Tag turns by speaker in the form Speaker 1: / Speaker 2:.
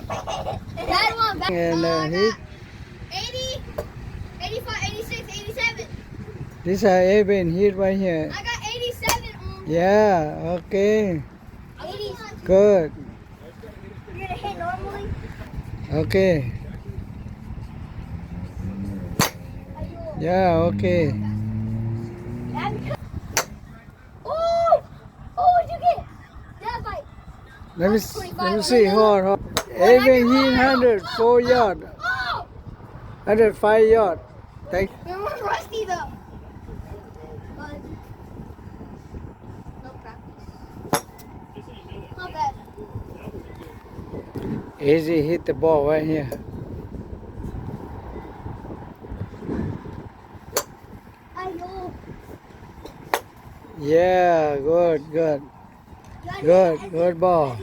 Speaker 1: That one back.
Speaker 2: And
Speaker 1: I
Speaker 2: hit.
Speaker 1: got 80, 85, 86, 87.
Speaker 2: This even hit right here.
Speaker 1: I got 87 on.
Speaker 2: Yeah, okay.
Speaker 1: 80.
Speaker 2: Good.
Speaker 1: You're gonna hit normally.
Speaker 2: Okay. Yeah, okay.
Speaker 1: Oh! Oh, what'd you get? That bite.
Speaker 2: Let me see. Hold on. Even hit 100, 4 yard,
Speaker 1: Oh!
Speaker 2: 105 yard. Thank.
Speaker 1: It was rusty though. But no practice. Not bad.
Speaker 2: Easy hit the ball right here.
Speaker 1: Ayo.
Speaker 2: Yeah, good, good. Good ball.